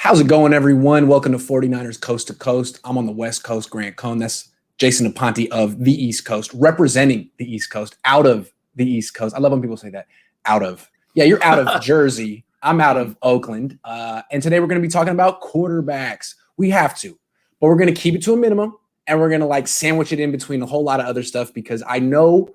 How's it going, everyone? Welcome to 49ers Coast to Coast. I'm on the West Coast, Grant Cohn. That's Jason Aponte of the East Coast, representing the East Coast, out of the East Coast. I love when people say that, out of. Yeah, you're out of Jersey. I'm out of Oakland. And today we're going to be talking about quarterbacks. We have to, but we're going to keep it to a minimum, and we're going to sandwich it in between a whole lot of other stuff because I know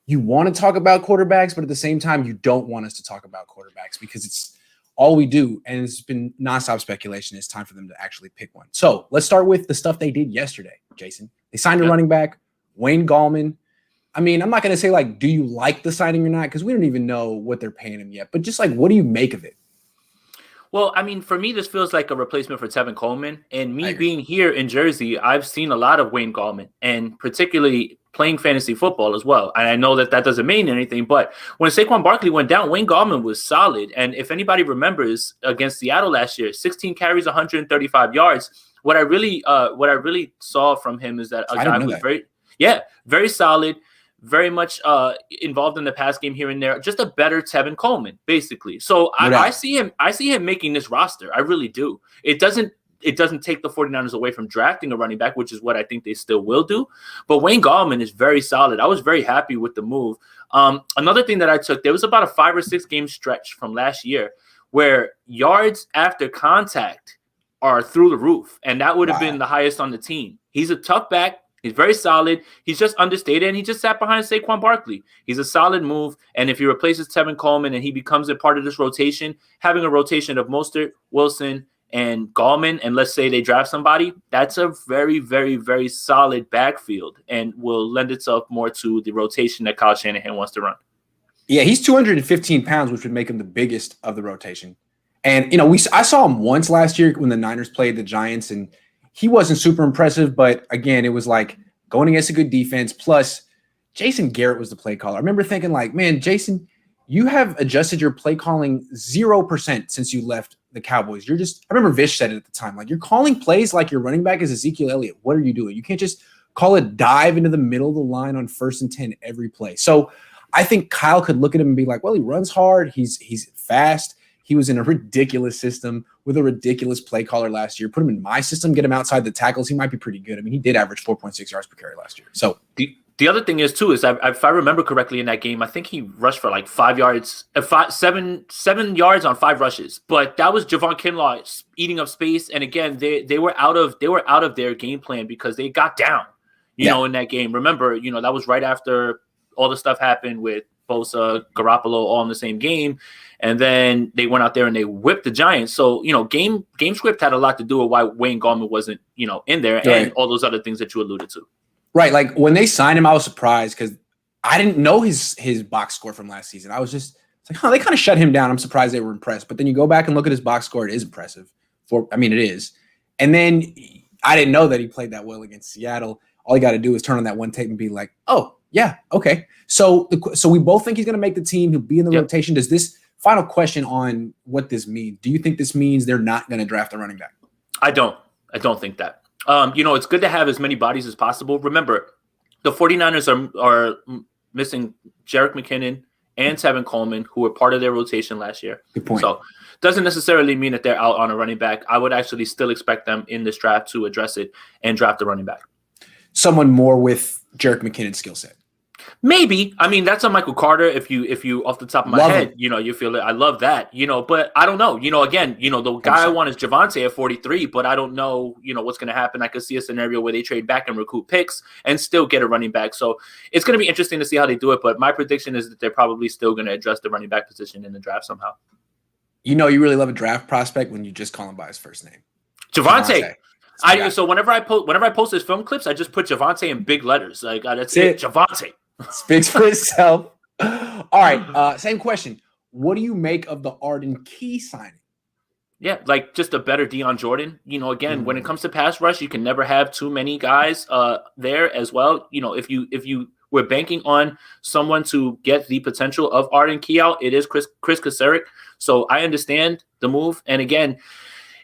you want to talk about quarterbacks, but at the same time, you don't want us to talk about quarterbacks because it's all we do, and it's been nonstop speculation. It's time for them to actually pick one. So let's start with the stuff they did yesterday, Jason. They signed a running back, Wayne Gallman. I mean, I'm not going to say, do you like the signing or not? Because we don't even know what they're paying him yet. But just, what do you make of it? Well, I mean, for me, this feels like a replacement for Tevin Coleman. And me being here in Jersey, I've seen a lot of Wayne Gallman, and particularly playing fantasy football as well. And I know that doesn't mean anything, but when Saquon Barkley went down, Wayne Gallman was solid. And if anybody remembers against Seattle last year, 16 carries, 135 yards. What I really saw from him is that a guy who was very solid, very much involved in the pass game here and there, just a better Tevin Coleman, basically. So I see him making this roster. I really do. It doesn't take the 49ers away from drafting a running back, which is what I think they still will do. But Wayne Gallman is very solid. I was very happy with the move. Another thing that I took, there was about a 5 or 6 game stretch from last year where yards after contact are through the roof, and that would have been the highest on the team. He's a tough back. He's very solid. He's just understated, and he just sat behind Saquon Barkley. He's a solid move, and if he replaces Tevin Coleman and he becomes a part of this rotation, having a rotation of Mostert, Wilson, and Gallman, and let's say they draft somebody, that's a very, very, very solid backfield and will lend itself more to the rotation that Kyle Shanahan wants to run. Yeah, he's 215 pounds, which would make him the biggest of the rotation. And, I saw him once last year when the Niners played the Giants, and he wasn't super impressive, but again, it was going against a good defense. Plus, Jason Garrett was the play caller. I remember thinking, man, Jason, you have adjusted your play calling 0% since you left the Cowboys. I remember Vish said it at the time, you're calling plays like your running back is Ezekiel Elliott. What are you doing? You can't just call a dive into the middle of the line on 1st and 10 every play. So I think Kyle could look at him and be well, he runs hard. He's fast. He was in a ridiculous system with a ridiculous play caller last year. Put him in my system, get him outside the tackles. He might be pretty good. I mean, he did average 4.6 yards per carry last year. So the other thing is, too, is if I remember correctly in that game, I think he rushed for 5 yards, 7 yards on 5 rushes. But that was Javon Kinlaw eating up space. And again, they were out of their game plan because they got down, in that game. Remember, that was right after all the stuff happened with Bosa, Garoppolo all in the same game. And then they went out there and they whipped the Giants. So, game script had a lot to do with why Wayne Gallman wasn't, in there and all those other things that you alluded to. Right. When they signed him, I was surprised because I didn't know his box score from last season. I was just they kind of shut him down. I'm surprised they were impressed. But then you go back and look at his box score. It is impressive. It is. And then I didn't know that he played that well against Seattle. All you got to do is turn on that one tape and be oh, yeah, okay. So we both think he's going to make the team. He'll be in the rotation. Does this final question on what this means? Do you think this means they're not going to draft a running back? I don't think that. It's good to have as many bodies as possible. Remember, the 49ers are missing Jerick McKinnon and Tevin Coleman, who were part of their rotation last year. Good point. So doesn't necessarily mean that they're out on a running back. I would actually still expect them in this draft to address it and draft a running back. Someone more with Jerick McKinnon's skill set. Maybe. I mean, that's a Michael Carter. If you off the top of my head, you feel it. I love that, but I don't know. Again, the guy I want is Javonte at 43, but I don't know, what's going to happen. I could see a scenario where they trade back and recoup picks and still get a running back. So it's going to be interesting to see how they do it. But my prediction is that they're probably still going to address the running back position in the draft somehow. You really love a draft prospect when you just call him by his first name. Javonte. So whenever I post his film clips, I just put Javonte in big letters. That's it. Javonte. Speaks for itself. All right. Same question. What do you make of the Arden Key signing? Yeah, just a better Deion Jordan. Again, when it comes to pass rush, you can never have too many guys there as well. If you were banking on someone to get the potential of Arden Key out, it is Chris Kasarik. So I understand the move. And again,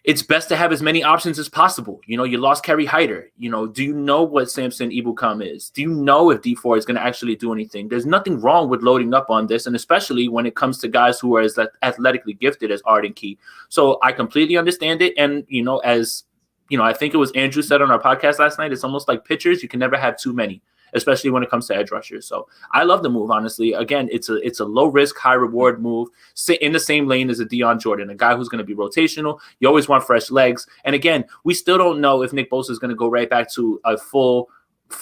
it's best to have as many options as possible. You lost Kerry Hyder. Do you know what Samson Ebukam is? Do you know if D4 is going to actually do anything? There's nothing wrong with loading up on this, and especially when it comes to guys who are as athletically gifted as Arden Key. So I completely understand it, and as I think it was Andrew said on our podcast last night, it's almost like pitchers. You can never have too many, especially when it comes to edge rushers. So I love the move, honestly. Again, it's a low risk, high reward move. Sit in the same lane as a Deion Jordan, a guy who's going to be rotational. You always want fresh legs. And again, we still don't know if Nick Bosa is going to go right back to a full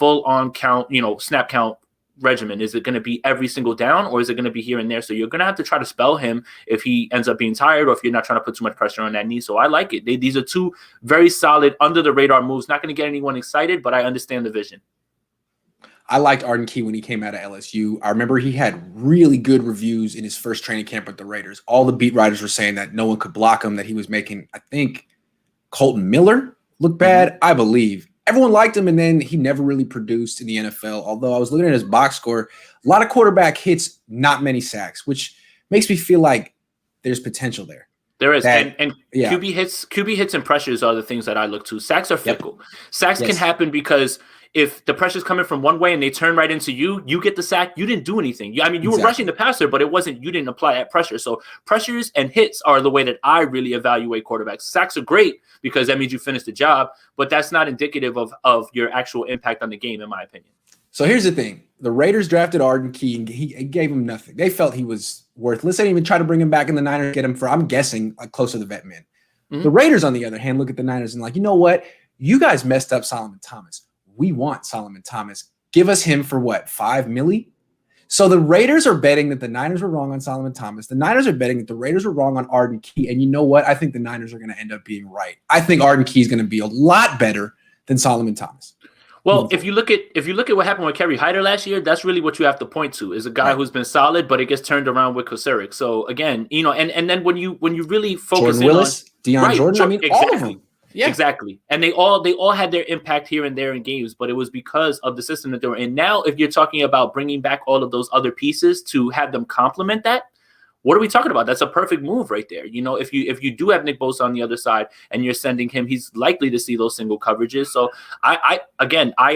on count, snap count regimen. Is it going to be every single down, or is it going to be here and there? So you're going to have to try to spell him if he ends up being tired, or if you're not trying to put too much pressure on that knee. So I like it. These are two very solid under the radar moves. Not going to get anyone excited, but I understand the vision. I liked Arden Key when he came out of LSU. I remember he had really good reviews in his first training camp with the Raiders. All the beat writers were saying that no one could block him, that he was making, I think, Colton Miller look bad, I believe. Everyone liked him, and then he never really produced in the NFL. Although I was looking at his box score, a lot of quarterback hits, not many sacks, which makes me feel like there's potential there. There is, and yeah. QB hits and pressures are the things that I look to. Sacks are fickle. Yep. Sacks can happen because if the pressure's coming from one way and they turn right into you, you get the sack. You didn't do anything. You were rushing the passer, but you didn't apply that pressure. So pressures and hits are the way that I really evaluate quarterbacks. Sacks are great because that means you finished the job, but that's not indicative of your actual impact on the game, in my opinion. So here's the thing. The Raiders drafted Arden Key, and he gave him nothing. They felt he was worthless. They didn't even try to bring him back in the Niners, get him for, I'm guessing, like close to the vet min. Mm-hmm. The Raiders, on the other hand, look at the Niners and like, you know what? You guys messed up Solomon Thomas. We want Solomon Thomas. Give us him for what, $5 million? So the Raiders are betting that the Niners were wrong on Solomon Thomas. The Niners are betting that the Raiders were wrong on Arden Key. And you know what? I think the Niners are going to end up being right. I think Arden Key is going to be a lot better than Solomon Thomas. Well, if you look at what happened with Kerry Hyder last year, that's really what you have to point to, is a guy who's been solid, but it gets turned around with Kocurek. So again, and then when you really focus Jordan Willis, Deion Jordan, I mean, exactly. All of them. Yeah, exactly. And they all had their impact here and there in games, but it was because of the system that they were in. Now, if you're talking about bringing back all of those other pieces to have them complement that, what are we talking about? That's a perfect move right there. If you do have Nick Bosa on the other side and you're sending him, he's likely to see those single coverages. So I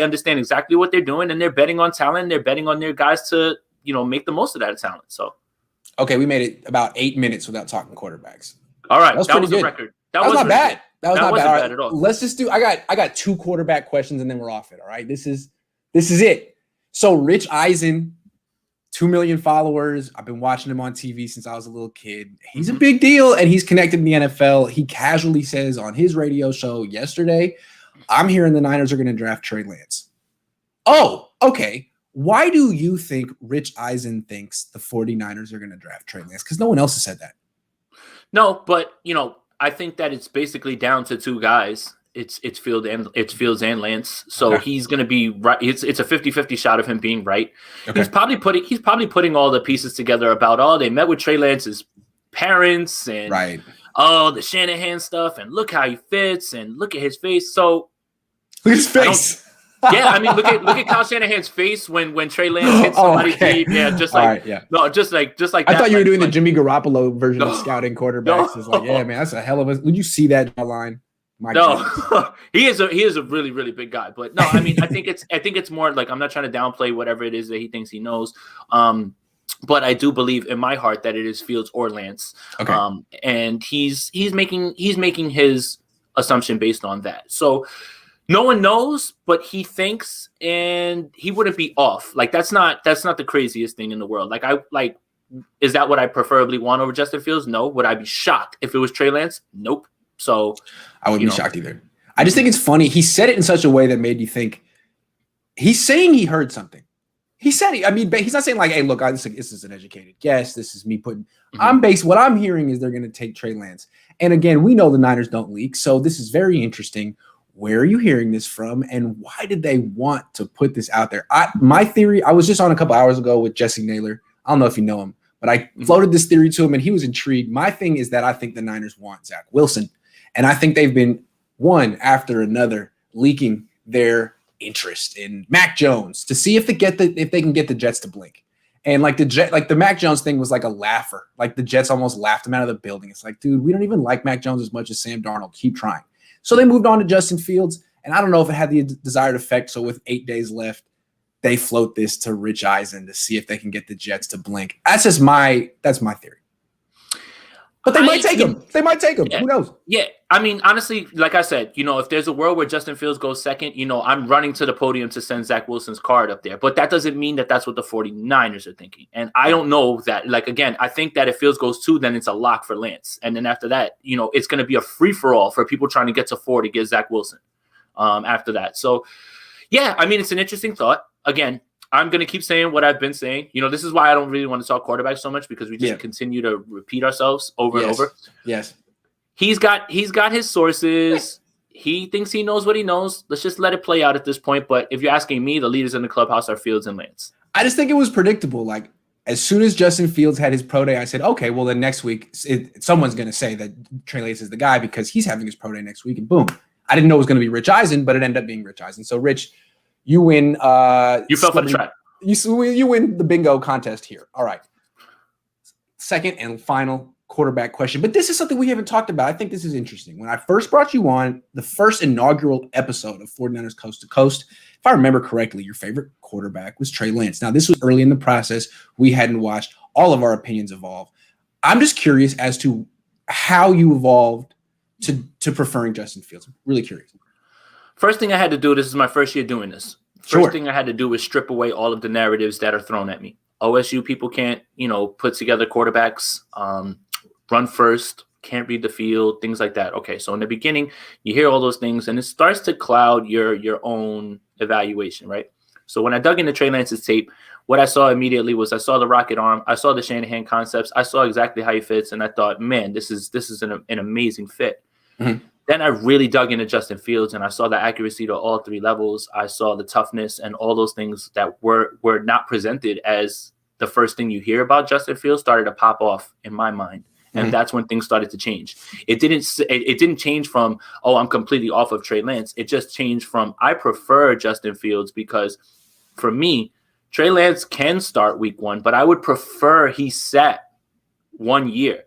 understand exactly what they're doing, and they're betting on talent. They're betting on their guys to, make the most of that talent. So, okay, we made it about 8 minutes without talking quarterbacks. All right, that was a record. That was not bad. That was not bad at all. Let's just do. I got 2 quarterback questions, and then we're off it. All right, this is it. So Rich Eisen, 2 million followers. I've been watching him on TV since I was a little kid. He's a big deal, and he's connected in the NFL. He casually says on his radio show yesterday, I'm hearing the Niners are going to draft Trey Lance. Oh, okay. Why do you think Rich Eisen thinks the 49ers are going to draft Trey Lance? Because no one else has said that. No, but, I think that it's basically down to 2 guys. It's Fields and Lance. So he's going to be right. It's a 50-50 shot of him being right. Okay. He's probably putting all the pieces together about, they met with Trey Lance's parents and the Shanahan stuff, and look how he fits and look at his face. So look at his face. Yeah, I mean, look at Kyle Shanahan's face when Trey Lance hits somebody's deep. Yeah, just like just like that. I thought you were doing the Jimmy Garoppolo version of scouting quarterbacks. It's like, yeah, man, that's a hell of a. Would you see that line? He is a really, really big guy. But no, I mean, I think it's more like, I'm not trying to downplay whatever it is that he thinks he knows. But I do believe in my heart that it is Fields or Lance. Okay. And he's making his assumption based on that. So no one knows, but he thinks, and he wouldn't be off. Like that's not the craziest thing in the world. Is that what I preferably want over Justin Fields? No. Would I be shocked if it was Trey Lance? Nope. So I wouldn't be shocked either. I just think it's funny. He said it in such a way that made you think he's saying he heard something. He said it. I mean, he's not saying like, hey, look, this is an educated guess. This is me putting what I'm hearing is they're going to take Trey Lance. And again, we know the Niners don't leak. So this is very interesting. Where are you hearing this from? And why did they want to put this out there? My theory, I was just on a couple hours ago with Jesse Naylor. I don't know if you know him, but I floated this theory to him and he was intrigued. My thing is that I think the Niners want Zach Wilson. And I think they've been one after another leaking their interest in Mac Jones to see if they can get the Jets to blink. And like the Mac Jones thing was like a laugher. Like the Jets almost laughed him out of the building. It's like, dude, we don't even like Mac Jones as much as Sam Darnold. Keep trying. So they moved on to Justin Fields. And I don't know if it had the desired effect. So with 8 days left, they float this to Rich Eisen to see if they can get the Jets to blink. That's my theory. But they might take him. They might take him. Yeah, who knows? Yeah. I mean, honestly, like I said, if there's a world where Justin Fields goes second, I'm running to the podium to send Zach Wilson's card up there. But that doesn't mean that that's what the 49ers are thinking. And I don't know that. Like, again, I think that if Fields goes 2, then it's a lock for Lance. And then after that, it's going to be a free-for-all for people trying to get to 4 to get Zach Wilson after that. So, yeah, I mean, it's an interesting thought. Again, I'm going to keep saying what I've been saying. This is why I don't really want to talk quarterback so much, because we just continue to repeat ourselves over and over. Yes. He's got his sources. He thinks he knows what he knows. Let's just let it play out at this point. But if you're asking me, the leaders in the clubhouse are Fields and Lance. I just think it was predictable. Like, as soon as Justin Fields had his pro day, I said, okay, well, then next week, someone's going to say that Trey Lance is the guy because he's having his pro day next week. And boom. I didn't know it was going to be Rich Eisen, but it ended up being Rich Eisen. So, Rich, you win. You fell for the trap. You win the bingo contest here. All right. Second and final quarterback question. But this is something we haven't talked about. I think this is interesting. When I first brought you on, the first inaugural episode of 49ers Coast to Coast, if I remember correctly, your favorite quarterback was Trey Lance. Now, this was early in the process. We hadn't watched. All of our opinions evolve. I'm just curious as to how you evolved to preferring Justin Fields. I'm really curious. First thing I had to do, this is my first year doing this. First thing I had to do was strip away all of the narratives that are thrown at me. OSU people can't, put together quarterbacks, run first, can't read the field, things like that. Okay, so in the beginning, you hear all those things, and it starts to cloud your own evaluation, right? So when I dug into Trey Lance's tape, what I saw immediately was I saw the rocket arm, I saw the Shanahan concepts, I saw exactly how he fits, and I thought, man, this is an amazing fit. Mm-hmm. Then I really dug into Justin Fields, and I saw the accuracy to all 3 levels. I saw the toughness and all those things that were not presented as the first thing you hear about Justin Fields started to pop off in my mind. And that's when things started to change. It didn't change from, oh, I'm completely off of Trey Lance. It just changed from, I prefer Justin Fields because for me, Trey Lance can start week 1, but I would prefer he sat 1 year.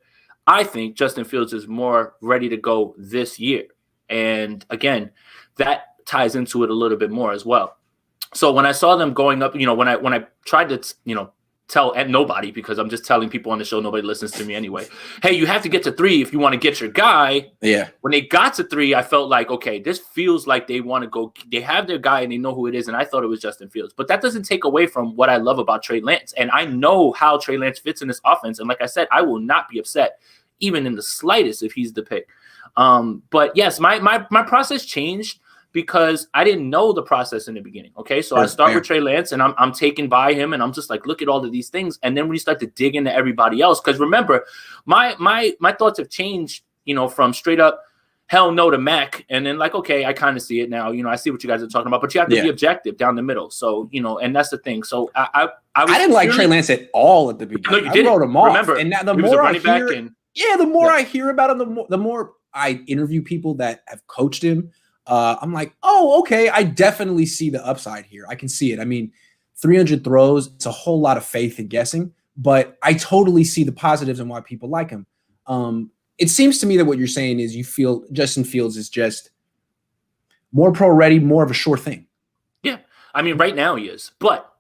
I think Justin Fields is more ready to go this year. And again, that ties into it a little bit more as well. So when I saw them going up, when I tried to, tell nobody, because I'm just telling people on the show, nobody listens to me anyway. Hey, you have to get to 3 if you want to get your guy. Yeah. When they got to 3, I felt like, okay, this feels like they want to go. They have their guy and they know who it is. And I thought it was Justin Fields. But that doesn't take away from what I love about Trey Lance. And I know how Trey Lance fits in this offense. And like I said, I will not be upset even in the slightest if he's the pick. But yes, my process changed because I didn't know the process in the beginning. Okay, so I start with Trey Lance, and I'm taken by him, and I'm just like, look at all of these things, and then we start to dig into everybody else. Because remember, my thoughts have changed, from straight up hell no to Mac, and then like, okay, I kind of see it now. I see what you guys are talking about, but you have to be objective down the middle. So and that's the thing. So I didn't like Trey Lance at all at the beginning. No, you didn't. I wrote him off. Remember, and now the more I hear about him, the more I interview people that have coached him. I'm like, oh, okay, I definitely see the upside here. I can see it. I mean, 300 throws, it's a whole lot of faith and guessing, but I totally see the positives and why people like him. It seems to me that what you're saying is you feel Justin Fields is just more pro ready, more of a sure thing. Yeah. I mean, right now he is, but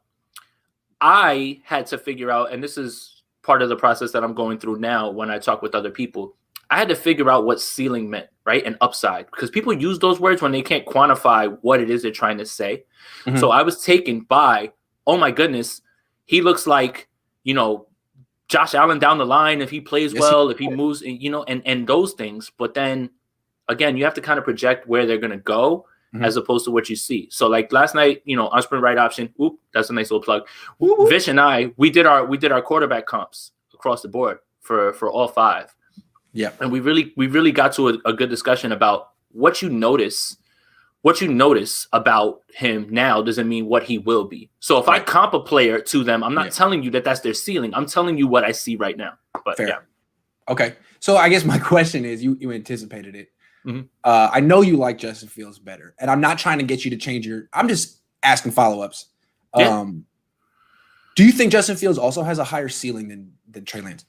I had to figure out, and this is part of the process that I'm going through now when I talk with other people, I had to figure out what ceiling meant, right? And upside, because people use those words when they can't quantify what it is they're trying to say. Mm-hmm. So I was taken by, oh my goodness, he looks like, Josh Allen down the line if he plays well, if he moves, and those things. But then again, you have to kind of project where they're going to go as opposed to what you see. So like last night, on sprint right option, that's a nice little plug. Vish and I, we did our quarterback comps across the board for all 5. Yeah. And we really got to a good discussion about what you notice about him now doesn't mean what he will be. So if I comp a player to them, I'm not telling you that that's their ceiling. I'm telling you what I see right now. But fair. Yeah. Okay. So I guess my question is, you anticipated it. Mm-hmm. I know you like Justin Fields better, and I'm not trying to get you to change I'm just asking follow-ups. Yeah. Do you think Justin Fields also has a higher ceiling than Trey Lance?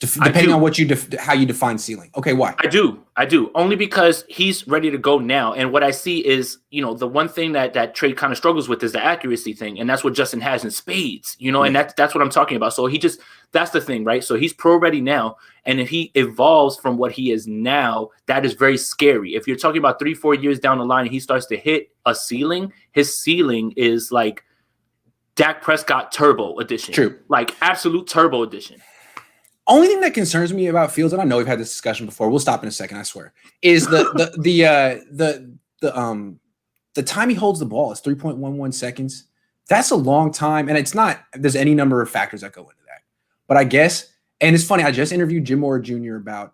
Depending on what how you define ceiling. Okay, why? I do. Only because he's ready to go now. And what I see is, the one thing that Trey kind of struggles with is the accuracy thing. And that's what Justin has in spades, and that's what I'm talking about. So that's the thing, right? So he's pro ready now. And if he evolves from what he is now, that is very scary. If you're talking about 3-4 years down the line, and he starts to hit a ceiling, his ceiling is like Dak Prescott Turbo Edition. True. Like absolute Turbo Edition. Only thing that concerns me about Fields, and I know we've had this discussion before, we'll stop in a second, I swear, is the time he holds the ball is 3.11 seconds. That's a long time, and it's not. There's any number of factors that go into that, but I guess, and it's funny. I just interviewed Jim Moore Jr. about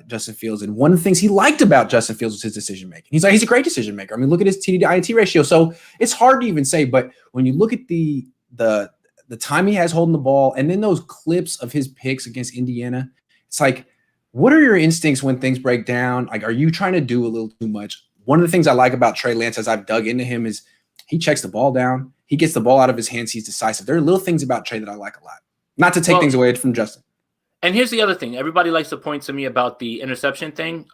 Justin Fields, and one of the things he liked about Justin Fields was his decision making. He's a great decision maker. I mean, look at his TD to INT ratio. So it's hard to even say, but when you look at the time he has holding the ball, and then those clips of his picks against Indiana, it's like, what are your instincts when things break down? Like, are you trying to do a little too much? One of the things I like about Trey Lance as I've dug into him is he checks the ball down. He gets the ball out of his hands. He's decisive. There are little things about Trey that I like a lot. Not to take things away from Justin. And here's the other thing. Everybody likes to point to me about the interception thing.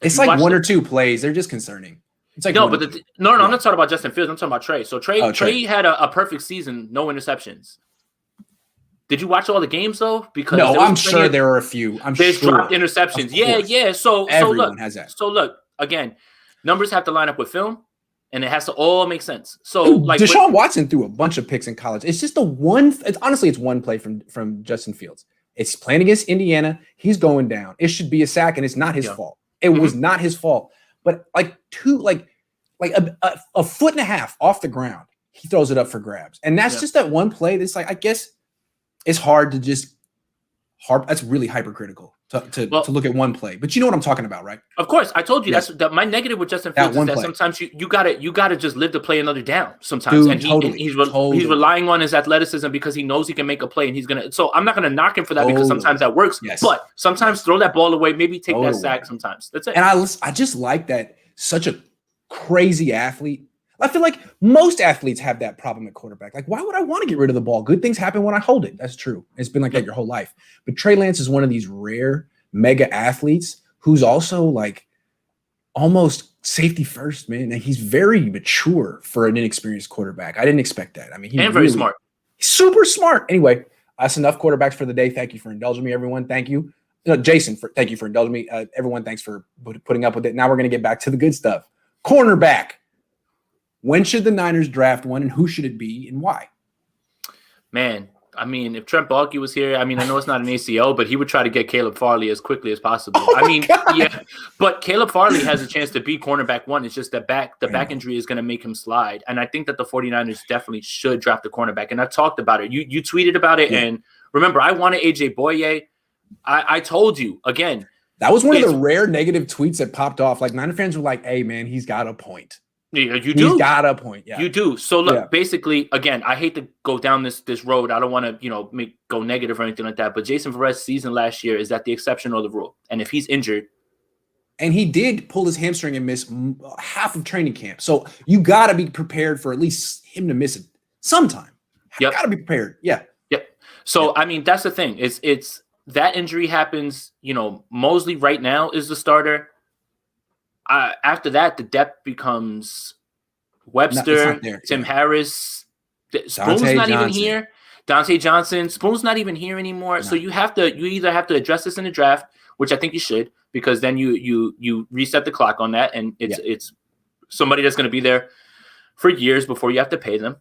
It's like one or two plays. They're just concerning. It's like no, but I'm not talking about Justin Fields. I'm talking about Trey. So Trey had a perfect season, no interceptions. Did you watch all the games though? Because no, I'm sure there are a few. There's dropped interceptions. Yeah. So everyone has that. So look, again, numbers have to line up with film, and it has to all make sense. So Deshaun Watson threw a bunch of picks in college. It's just it's one play from Justin Fields. It's playing against Indiana. He's going down. It should be a sack, and it's not his fault. It was not his fault. But a foot and a half off the ground, he throws it up for grabs. And that's just that one play that's like, I guess it's hard to just that's really hypercritical to look at one play. But you know what I'm talking about, right? Of course. I told you that's my negative with Justin Fields is that sometimes you gotta just live to play another down sometimes. Dude, and he's relying on his athleticism because he knows he can make a play, and he's gonna. So I'm not gonna knock him for that because sometimes that works. Yes. But sometimes throw that ball away, maybe take that sack sometimes. That's it. And I just like that such a crazy athlete. I feel like most athletes have that problem at quarterback. Like, why would I want to get rid of the ball? Good things happen when I hold it. That's true. It's been like that your whole life. But Trey Lance is one of these rare mega athletes who's also like almost safety first, man. And he's very mature for an inexperienced quarterback. I didn't expect that. I mean, he's very smart. Super smart. Anyway, that's enough quarterbacks for the day. Thank you for indulging me, everyone. Thank you. Jason, thank you for indulging me. Everyone, thanks for putting up with it. Now we're going to get back to the good stuff. Cornerback. When should the Niners draft one, and who should it be, and why? Man, I mean, if Trent Baalke was here, I mean, I know it's not an ACL, but he would try to get Caleb Farley as quickly as possible. Yeah, but Caleb Farley has a chance to be cornerback one. It's just the back injury is going to make him slide. And I think that the 49ers definitely should draft the cornerback. And I talked about it. You tweeted about it. Yeah. And remember, I wanted AJ Boye. I told you, again. That was one of the rare negative tweets that popped off. Like, Niner fans were like, hey, man, he's got a point. Yeah, you do. He's got a point. Yeah, you do. So look, basically, again, I hate to go down this road. I don't want to, go negative or anything like that. But Jason Verrett's season last year, is that the exception or the rule? And if he's injured, and he did pull his hamstring and miss half of training camp, so you got to be prepared for at least him to miss it sometime. You got to be prepared. Yeah. Yep. So I mean, that's the thing. It's that injury happens. Mosley right now is the starter. After that, the depth becomes Webster, Tim Harris. Spoon's not even here. Dante Johnson. Spoon's not even here anymore. No. So you either have to address this in the draft, which I think you should, because then you reset the clock on that, and it's somebody that's going to be there for years before you have to pay them.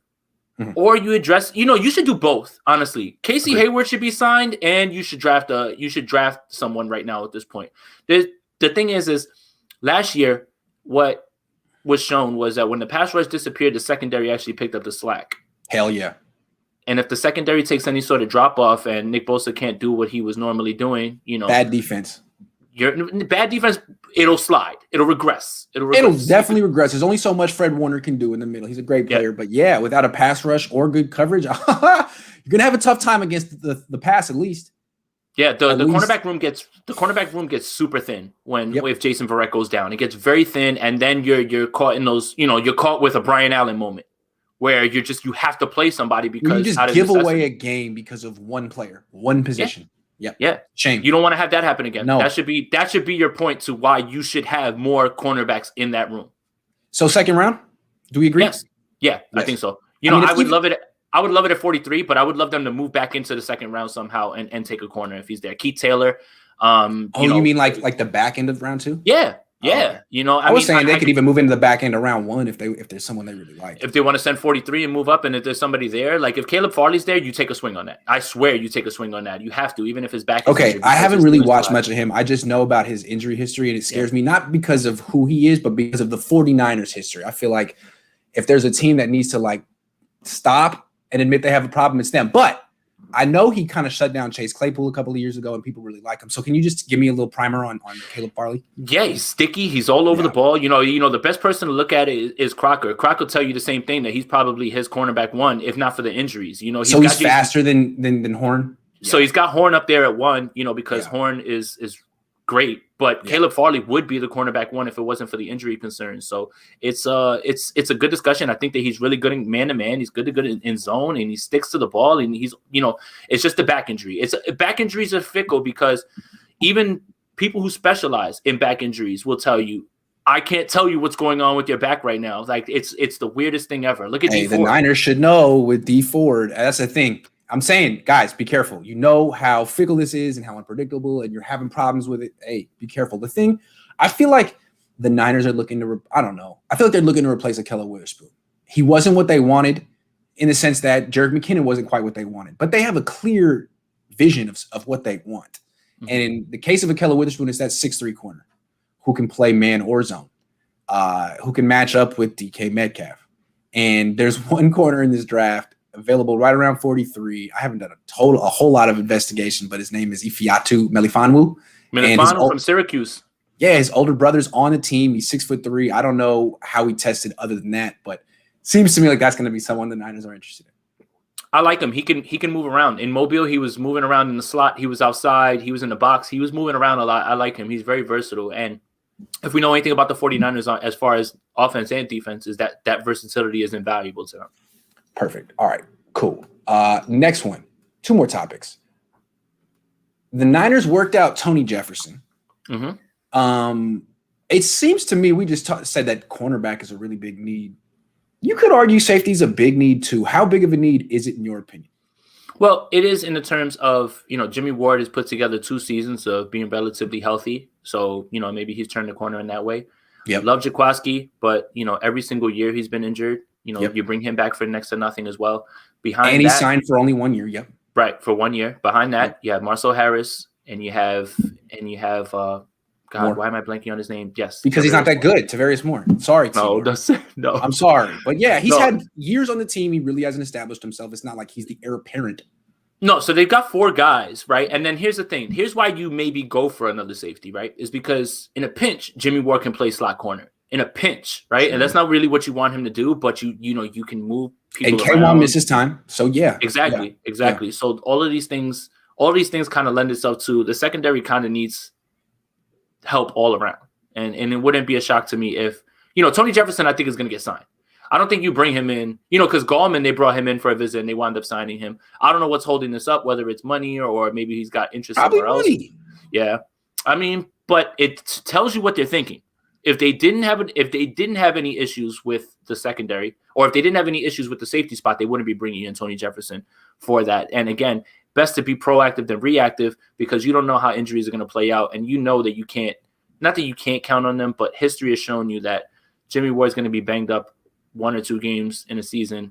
Mm-hmm. Or you address, you should do both. Honestly, Casey Hayward should be signed, and you should draft someone right now at this point. The thing is. Last year, what was shown was that when the pass rush disappeared, the secondary actually picked up the slack. Hell yeah. And if the secondary takes any sort of drop off and Nick Bosa can't do what he was normally doing, bad defense. Bad defense, it'll slide. It'll regress. It'll definitely regress. There's only so much Fred Warner can do in the middle. He's a great player. But without a pass rush or good coverage, you're going to have a tough time against the pass at least. Yeah, the cornerback room gets super thin if Jason Verrett goes down. It gets very thin, and then you're caught in those, you're caught with a Brian Allen moment where you have to play somebody because you just give away a game because of one player, one position. Yeah. Yep. Yeah. Shame. You don't want to have that happen again. No. That should be your point to why you should have more cornerbacks in that room. So second round, do we agree? Yes. Yeah, yes. I think so. I would love it at 43, but I would love them to move back into the second round somehow and take a corner if he's there. Keith Taylor. You mean like the back end of round 2? Yeah. Yeah. Okay. I was saying they could even move into the back end of round 1 if there's someone they really like. If they want to send 43 and move up, and if there's somebody there, like if Caleb Farley's there, you take a swing on that. I swear you take a swing on that. You have to, even if his back is okay. I haven't really watched much of him. I just know about his injury history, and it scares me, not because of who he is, but because of the 49ers history. I feel like if there's a team that needs to like stop and admit they have a problem, it's them. But I know he kind of shut down Chase Claypool a couple of years ago, and people really like him. So can you just give me a little primer on Caleb Farley? Yeah, he's sticky. He's all over the ball. The best person to look at is Crocker. Crocker will tell you the same thing, that he's probably his cornerback 1, if not for the injuries. He's faster than Horn. So he's got Horn up there at 1. Because Horn is great, but Caleb Farley would be the cornerback 1 if it wasn't for the injury concerns. So it's a good discussion. I think that he's really good in man-to-man. He's good in zone, and he sticks to the ball. And he's it's just the back injury. Back injuries are fickle because even people who specialize in back injuries will tell you, I can't tell you what's going on with your back right now. Like it's the weirdest thing ever. Look at D Ford. The Niners should know with D Ford. That's the thing. I'm saying, guys, be careful. You know how fickle this is and how unpredictable, and you're having problems with it. Hey, be careful. The thing, I feel like the Niners are looking to, I don't know. I feel like they're looking to replace Ahkello Witherspoon. He wasn't what they wanted in the sense that Jerick McKinnon wasn't quite what they wanted, but they have a clear vision of what they want. Mm-hmm. And in the case of Ahkello Witherspoon, it's that 6'3" corner who can play man or zone, who can match up with DK Metcalf. And there's one corner in this draft available right around 43. I haven't done a whole lot of investigation, but his name is Ifeatu Melifonwu. Melifonwu from Syracuse. Yeah, his older brother's on the team. He's 6'3". I don't know how he tested other than that, but seems to me like that's going to be someone the Niners are interested in. I like him. He can move around. In Mobile, he was moving around in the slot. He was outside. He was in the box. He was moving around a lot. I like him. He's very versatile. And if we know anything about the 49ers as far as offense and defense, is that versatility is invaluable to them. Perfect. All right, cool. Next one. 2 more topics. The Niners worked out Tony Jefferson. Mm-hmm. It seems to me we just said that cornerback is a really big need. You could argue safety is a big need too. How big of a need is it in your opinion? Well, it is in the terms of, Jimmy Ward has put together 2 seasons of being relatively healthy. So, maybe he's turned the corner in that way. Yep. Love Jaquaski, but, every single year he's been injured. You bring him back for next to nothing as well. And he signed for only 1 year. Yep. Right. For 1 year. Behind that, you have Marcel Harris and you have God, Moore. Why am I blanking on his name? Yes. Because he's not that good. Tavarius Moore. Sorry. No. I'm sorry. But yeah, he's had years on the team. He really hasn't established himself. It's not like he's the heir apparent. No, so they've got 4 guys, right? And then here's the thing. Here's why you maybe go for another safety, right? Is because in a pinch, Jimmy Ward can play slot corner. In a pinch, right? Sure. And that's not really what you want him to do, but you can move people around. And K1 misses time. So yeah. Exactly. Yeah. So all these things kind of lend itself to the secondary kind of needs help all around. And it wouldn't be a shock to me if, Tony Jefferson, I think, is going to get signed. I don't think you bring him in, because Gallman, they brought him in for a visit and they wound up signing him. I don't know what's holding this up, whether it's money or maybe he's got interest somewhere else. Yeah. I mean, but it tells you what they're thinking. If they didn't have any issues with the secondary, or if they didn't have any issues with the safety spot, they wouldn't be bringing in Tony Jefferson for that. And again, best to be proactive than reactive, because you don't know how injuries are going to play out, and that you can't. Not that you can't count on them, but history has shown you that Jimmy Ward's going to be banged up 1 or 2 games in a season,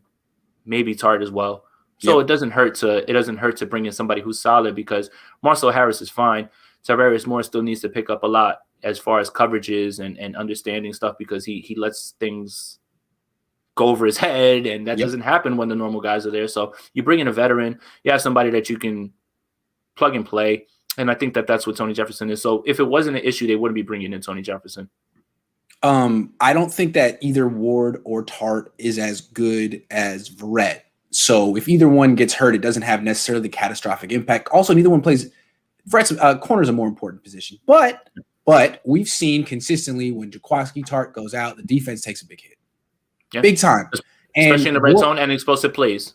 maybe Tart as well. So It doesn't hurt to bring in somebody who's solid, because Marcel Harris is fine. Tavarius Moore still needs to pick up a lot as far as coverages and understanding stuff, because he lets things go over his head, and that doesn't happen when the normal guys are there. So you bring in a veteran, you have somebody that you can plug and play, and I think that's what Tony Jefferson is. So if it wasn't an issue, they wouldn't be bringing in Tony Jefferson. I don't think that either Ward or Tart is as good as Verrett. So if either one gets hurt, it doesn't have necessarily catastrophic impact. Also, neither one plays. Verrett's corner is a more important position, but we've seen consistently when Jaquaski Tart goes out, the defense takes a big hit. Big time. And especially in the red zone and explosive plays.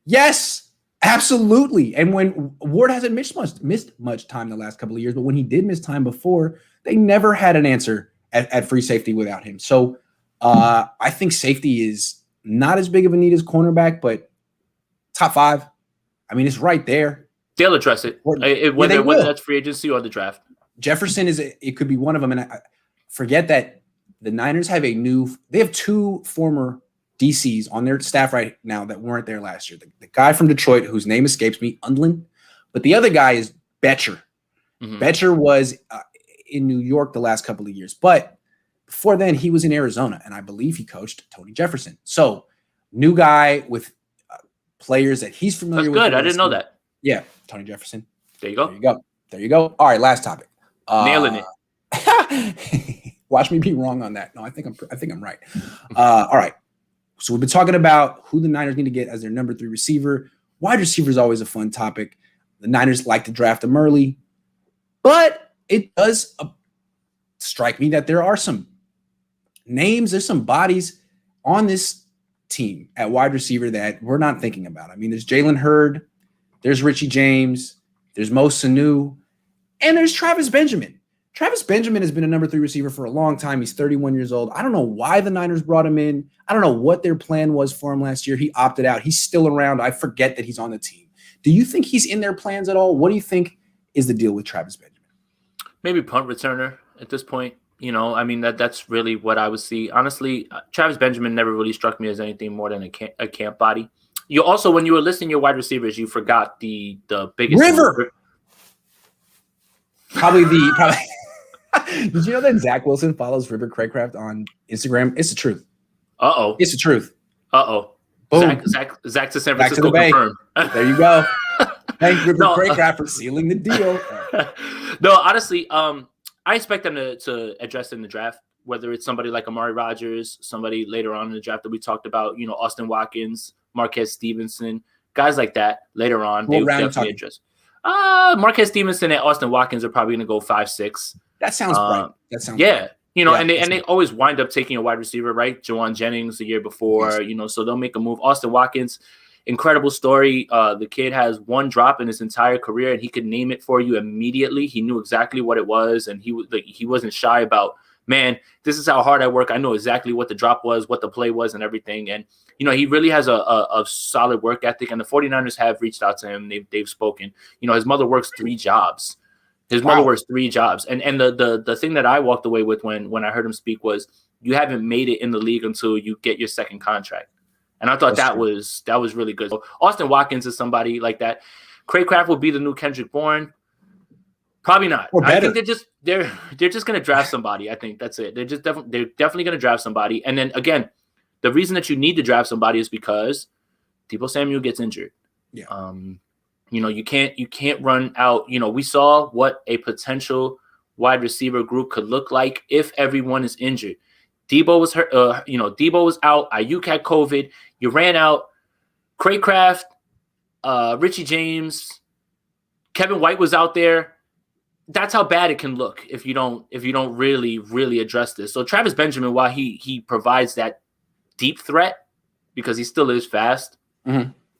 Yes, absolutely. And when Ward hasn't missed much time the last couple of years, but when he did miss time before, they never had an answer at free safety without him. So I think safety is not as big of a need as cornerback, but top 5. I mean, it's right there. They'll address it, whether that's free agency or the draft. Jefferson it could be one of them. And I forget that the Niners have they have 2 former DCs on their staff right now that weren't there last year. The guy from Detroit, whose name escapes me, Undlin, but the other guy is Betcher. Mm-hmm. Betcher was in New York the last couple of years, but before then he was in Arizona, and I believe he coached Tony Jefferson. So new guy with players that he's familiar with. That's good. I didn't know that. Yeah, Tony Jefferson. There you go. There you go. All right, last topic. Nailing it. Watch me be wrong on that. No, I think I'm right. All right. So we've been talking about who the Niners need to get as their number 3 receiver. Wide receiver is always a fun topic. The Niners like to draft them early, but it does strike me that there are some names, there's some bodies on this team at wide receiver that we're not thinking about. I mean, there's Jalen Hurd, there's Richie James, there's Mo Sanu, and there's Travis Benjamin. Travis Benjamin has been a number 3 receiver for a long time. He's 31 years old. I don't know why the Niners brought him in. I don't know what their plan was for him last year. He opted out. He's still around. I forget that he's on the team. Do you think he's in their plans at all? What do you think is the deal with Travis Benjamin? Maybe punt returner at this point. I mean, that's really what I would see. Honestly, Travis Benjamin never really struck me as anything more than a camp body. You also, when you were listing your wide receivers, you forgot the biggest River. Probably. Did you know that Zach Wilson follows River Craycraft on Instagram? It's the truth. Uh-oh. It's the truth. Uh-oh. Boom. Zach to San Francisco Back to the confirmed. Bay. There you go. Thank River Craycraft for sealing the deal. No, honestly, I expect them to address in the draft, whether it's somebody like Amari Rodgers, somebody later on in the draft that we talked about, Austin Watkins, Marquez Stevenson, guys like that later on. They would definitely address. Marquez Stevenson and Austin Watkins are probably going to go 5'6". That sounds bright. That sounds bright. And they always wind up taking a wide receiver, right? Jawan Jennings the year before, so they'll make a move. Austin Watkins, incredible story. The kid has 1 drop in his entire career, and he could name it for you immediately. He knew exactly what it was, and he wasn't shy about, man, this is how hard I work. I know exactly what the drop was, what the play was, and everything. And he really has a solid work ethic, and the 49ers have reached out to him. They've spoken. His mother works 3 jobs. His mother works 3 jobs. And the thing that I walked away with when I heard him speak was, you haven't made it in the league until you get your second contract. And I thought that was really good. So Austin Watkins is somebody like that. Craycraft will be the new Kendrick Bourne. Probably not. I think they're just going to draft somebody. I think that's it. They're definitely going to draft somebody. And then again, the reason that you need to draft somebody is because Deebo Samuel gets injured. Yeah. You can't run out. We saw what a potential wide receiver group could look like if everyone is injured. Deebo was hurt. Deebo was out. Ayuk had COVID. You ran out. Craycraft, Richie James, Kevin White was out there. That's how bad it can look if you don't really address this. So Travis Benjamin, while he provides that deep threat because he still is fast,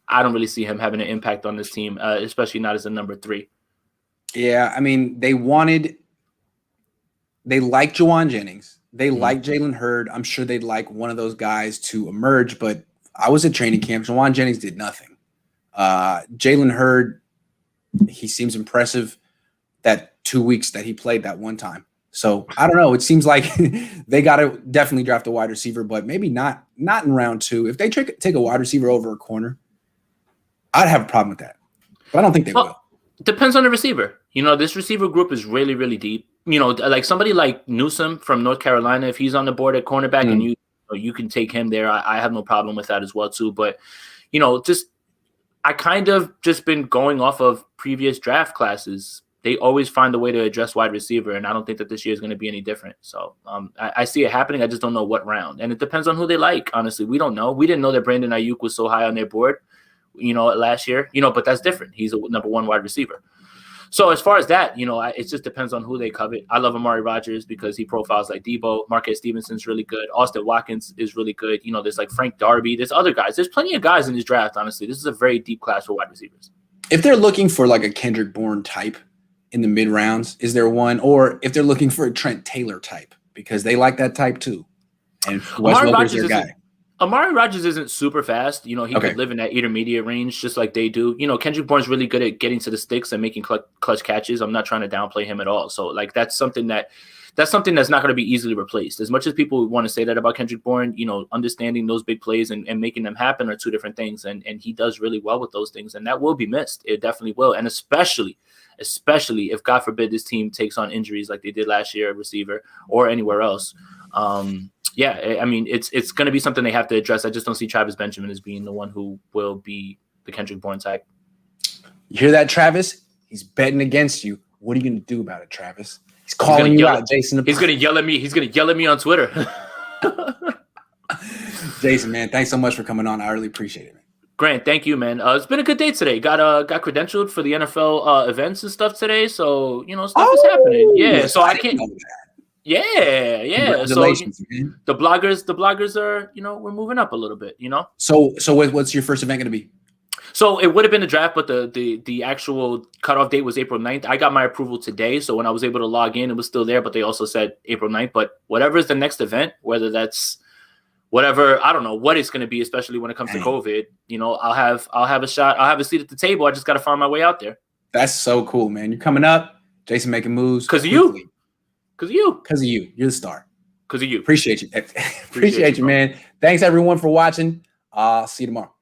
I don't really see him having an impact on this team, especially not as a number 3. Yeah, I mean, they like Jawan Jennings. They like Jalen Hurd. I'm sure they'd like one of those guys to emerge, but I was at training camp. Jawan Jennings did nothing. Jalen Hurd, he seems impressive that 2 weeks that he played that one time. So I don't know. It seems like they got to definitely draft a wide receiver, but maybe not in round 2. If they take a wide receiver over a corner, I'd have a problem with that. But I don't think they will. Depends on the receiver. This receiver group is really, really deep. Like somebody like Newsome from North Carolina, if he's on the board at cornerback and you can take him there, I have no problem with that as well too. But, I kind of just been going off of previous draft classes. They always find a way to address wide receiver, and I don't think that this year is going to be any different. So I see it happening. I just don't know what round. And it depends on who they like, honestly. We don't know. We didn't know that Brandon Ayuk was so high on their board, last year, but that's different. He's a number 1 wide receiver. So as far as that, it just depends on who they covet. I love Amari Rodgers because he profiles like Debo. Marquez Stevenson's really good. Austin Watkins is really good. There's like Frank Darby. There's other guys. There's plenty of guys in this draft, honestly. This is a very deep class for wide receivers. If they're looking for like a Kendrick Bourne type in the mid rounds, is there one? Or if they're looking for a Trent Taylor type, because they like that type too. And Wes Welker's their guy. Amari Rodgers isn't super fast. He could live in that intermediate range just like they do. Kendrick Bourne's really good at getting to the sticks and making clutch catches. I'm not trying to downplay him at all. So like that's something that's not going to be easily replaced. As much as people want to say that about Kendrick Bourne, understanding those big plays and making them happen are two different things. And he does really well with those things. And that will be missed. It definitely will. And especially if, God forbid, this team takes on injuries like they did last year at receiver or anywhere else. Yeah, I mean, it's going to be something they have to address. I just don't see Travis Benjamin as being the one who will be the Kendrick Bourne type. You hear that, Travis? He's betting against you. What are you going to do about it, Travis? He's calling you out, Jason. He's going to yell at me. He's going to yell at me on Twitter. Jason, man, thanks so much for coming on. I really appreciate it, man. Grant, thank you, man. It's been a good day today. Got credentialed for the NFL events and stuff today, so stuff is happening. Yeah, so I can't. Yeah. So the bloggers are, we're moving up a little bit, So what's your first event going to be? So it would have been the draft, but the actual cutoff date was April 9th. I got my approval today. So when I was able to log in, it was still there, but they also said April 9th. But whatever is the next event, whether that's whatever, I don't know what it's going to be, especially when it comes to COVID, I'll have a shot. I'll have a seat at the table. I just got to find my way out there. That's so cool, man. You're coming up, Jason making moves. Because of you. You're the star. Because of you. Appreciate you. Appreciate you, man. Thanks, everyone, for watching. See you tomorrow.